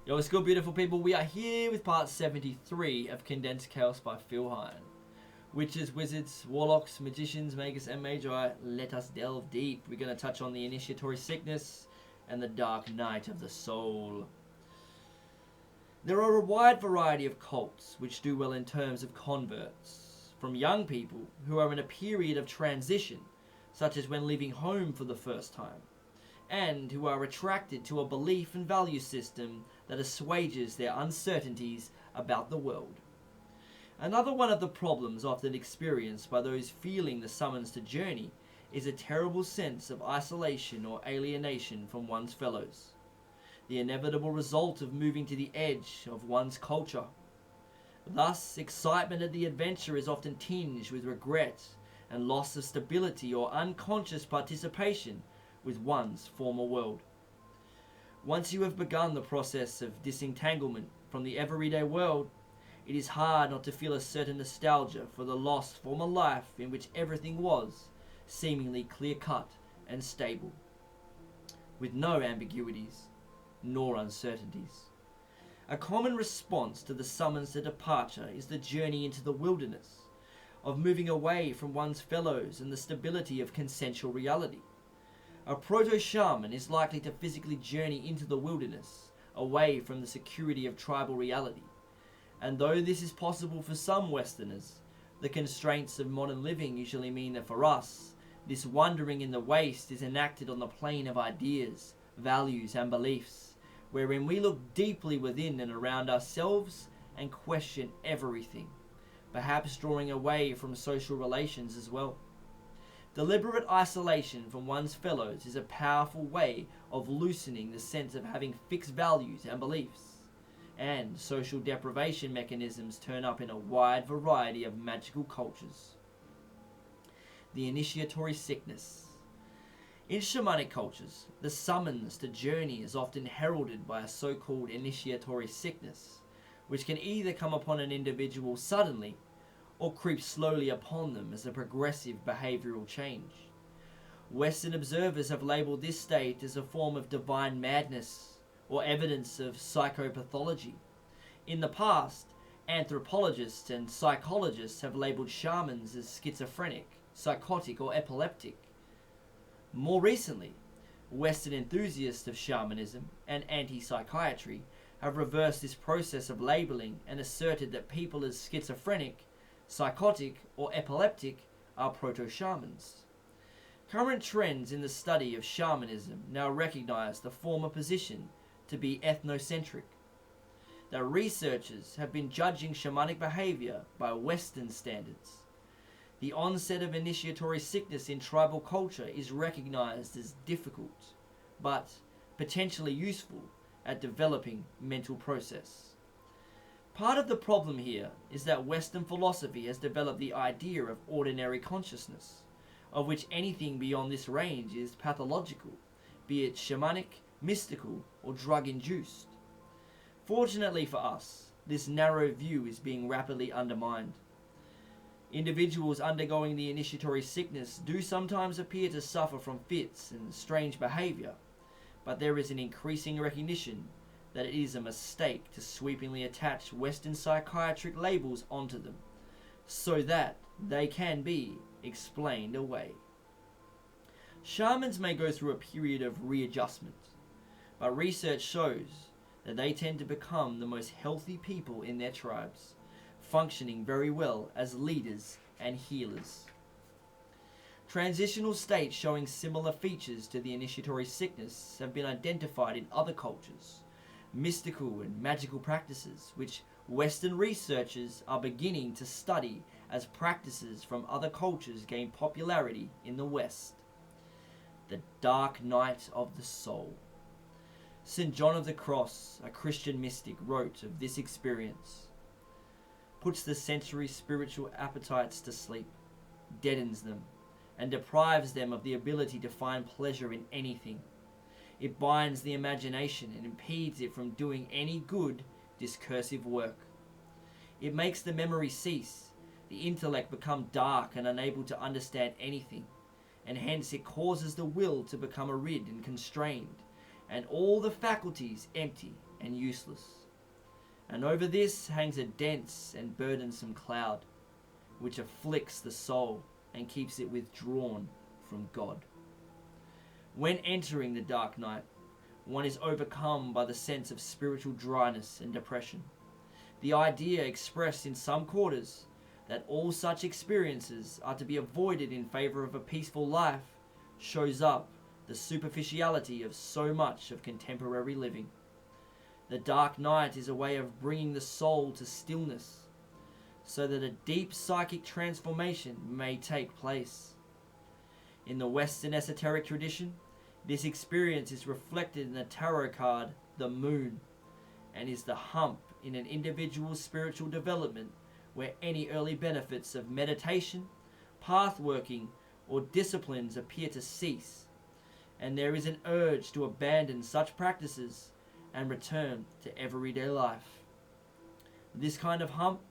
Yo, what's good, beautiful people? We are here with part 73 of Condensed Chaos by Hines. Witches, wizards, warlocks, magicians, magus, and magi, let us delve deep. We're going to touch on the initiatory sickness and the dark night of the soul. There are a wide variety of cults which do well in terms of converts, from young people who are in a period of transition, such as when leaving home for the first time, and who are attracted to a belief and value system that assuages their uncertainties about the world. Another one of the problems often experienced by those feeling the summons to journey is a terrible sense of isolation or alienation from one's fellows, the inevitable result of moving to the edge of one's culture. Thus, excitement at the adventure is often tinged with regret and loss of stability or unconscious participation with one's former world. Once you have begun the process of disentanglement from the everyday world, it is hard not to feel a certain nostalgia for the lost former life in which everything was seemingly clear-cut and stable, with no ambiguities nor uncertainties. A common response to the summons to departure is the journey into the wilderness, of moving away from one's fellows and the stability of consensual reality. A proto-shaman is likely to physically journey into the wilderness, away from the security of tribal reality. And though this is possible for some Westerners, the constraints of modern living usually mean that for us, this wandering in the waste is enacted on the plane of ideas, values, and beliefs, wherein we look deeply within and around ourselves and question everything, perhaps drawing away from social relations as well. Deliberate isolation from one's fellows is a powerful way of loosening the sense of having fixed values and beliefs, and social deprivation mechanisms turn up in a wide variety of magical cultures. The initiatory sickness. In shamanic cultures, the summons to journey is often heralded by a so-called initiatory sickness, which can either come upon an individual suddenly or creep slowly upon them as a progressive behavioral change. Western observers have labeled this state as a form of divine madness or evidence of psychopathology. In the past, anthropologists and psychologists have labeled shamans as schizophrenic, psychotic, or epileptic. More recently, Western enthusiasts of shamanism and anti-psychiatry have reversed this process of labeling and asserted that people as schizophrenic, psychotic, or epileptic are proto-shamans. Current trends in the study of shamanism now recognize the former position to be ethnocentric. That researchers have been judging shamanic behavior by Western standards. The onset of initiatory sickness in tribal culture is recognized as difficult, but potentially useful at developing mental process. Part of the problem here is that Western philosophy has developed the idea of ordinary consciousness, of which anything beyond this range is pathological, be it shamanic, mystical, or drug-induced. Fortunately for us, this narrow view is being rapidly undermined. Individuals undergoing the initiatory sickness do sometimes appear to suffer from fits and strange behavior, but there is an increasing recognition that it is a mistake to sweepingly attach Western psychiatric labels onto them, so that they can be explained away. Shamans may go through a period of readjustment, but research shows that they tend to become the most healthy people in their tribes, functioning very well as leaders and healers. Transitional states showing similar features to the initiatory sickness have been identified in other cultures, mystical and magical practices which Western researchers are beginning to study as practices from other cultures gain popularity in the West. The dark night of the soul. St. John of the Cross, a Christian mystic, wrote of this experience: puts the sensory spiritual appetites to sleep, deadens them, and deprives them of the ability to find pleasure in anything. It binds the imagination and impedes it from doing any good discursive work. It makes the memory cease, the intellect become dark and unable to understand anything, and hence it causes the will to become arid and constrained, and all the faculties empty and useless. And over this hangs a dense and burdensome cloud, which afflicts the soul and keeps it withdrawn from God. When entering the dark night, one is overcome by the sense of spiritual dryness and depression. The idea expressed in some quarters that all such experiences are to be avoided in favor of a peaceful life shows up the superficiality of so much of contemporary living. The dark night is a way of bringing the soul to stillness, so that a deep psychic transformation may take place. In the Western esoteric tradition, this experience is reflected in the tarot card, the Moon, and is the hump in an individual's spiritual development where any early benefits of meditation, path working, or disciplines appear to cease, and there is an urge to abandon such practices and return to everyday life. This kind of hump,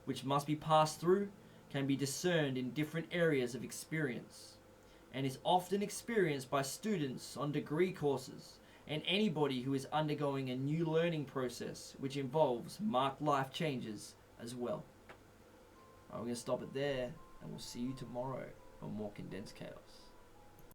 which must be passed through, can be discerned in different areas of experience, and is often experienced by students on degree courses and anybody who is undergoing a new learning process which involves marked life changes as well. We're going to stop it there, and we'll see you tomorrow for more Condensed Chaos.